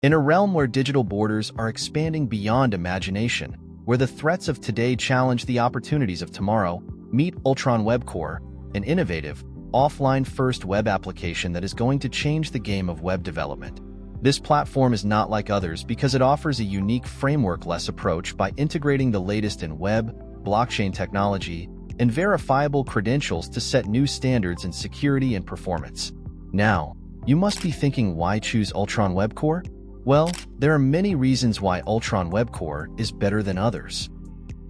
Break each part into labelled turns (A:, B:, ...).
A: In a realm where digital borders are expanding beyond imagination, where the threats of today challenge the opportunities of tomorrow, meet Ultron Webcore, an innovative, offline-first web application that is going to change the game of web development. This platform is not like others because it offers a unique framework-less approach by integrating the latest in web, blockchain technology, and verifiable credentials to set new standards in security and performance. Now, you must be thinking, why choose Ultron Webcore? Well, there are many reasons why Ultron Webcore is better than others.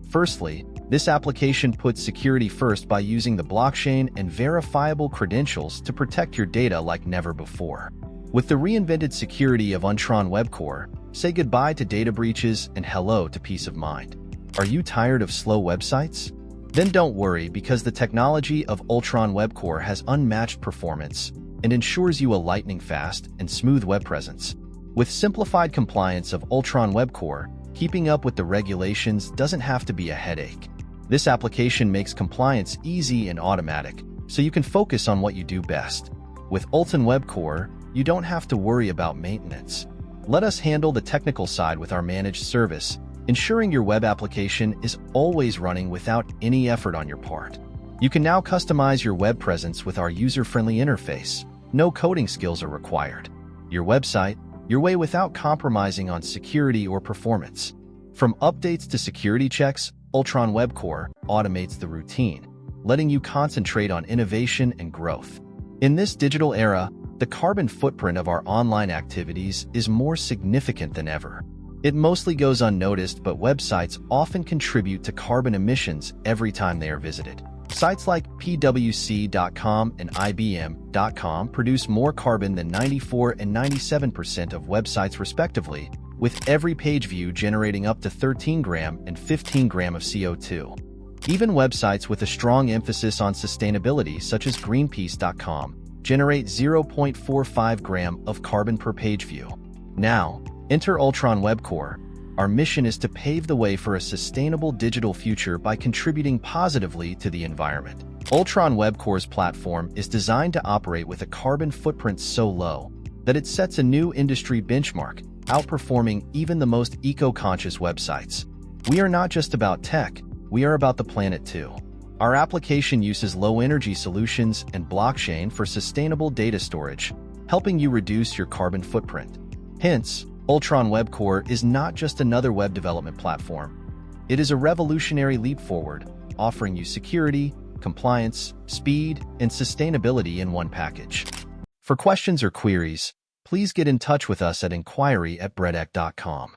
A: Firstly, this application puts security first by using the blockchain and verifiable credentials to protect your data like never before. With the reinvented security of Ultron Webcore, say goodbye to data breaches and hello to peace of mind. Are you tired of slow websites? Then don't worry, because the technology of Ultron Webcore has unmatched performance and ensures you a lightning-fast and smooth web presence. With simplified compliance of Ultron Webcore, keeping up with the regulations doesn't have to be a headache. This application makes compliance easy and automatic, so you can focus on what you do best. With Ultron Webcore, you don't have to worry about maintenance. Let us handle the technical side with our managed service, ensuring your web application is always running without any effort on your part. You can now customize your web presence with our user-friendly interface. No coding skills are required. Your website, your way without compromising on security or performance. From updates to security checks, Ultron Webcore automates the routine, letting you concentrate on innovation and growth. In this digital era, the carbon footprint of our online activities is more significant than ever. It mostly goes unnoticed, but websites often contribute to carbon emissions every time they are visited. Sites like pwc.com and ibm.com produce more carbon than 94% and 97% of websites respectively, with every page view generating up to 13 gram and 15 gram of CO2. Even websites with a strong emphasis on sustainability, such as greenpeace.com, generate 0.45 gram of carbon per page view. Now, enter Ultron Webcore. Our mission is to pave the way for a sustainable digital future by contributing positively to the environment. Ultron Webcore's platform is designed to operate with a carbon footprint so low that it sets a new industry benchmark, outperforming even the most eco-conscious websites. We are not just about tech, we are about the planet too. Our application uses low-energy solutions and blockchain for sustainable data storage, helping you reduce your carbon footprint. Hence, Ultron Webcore is not just another web development platform. It is a revolutionary leap forward, offering you security, compliance, speed, and sustainability in one package. For questions or queries, please get in touch with us at inquiry@bredec.com.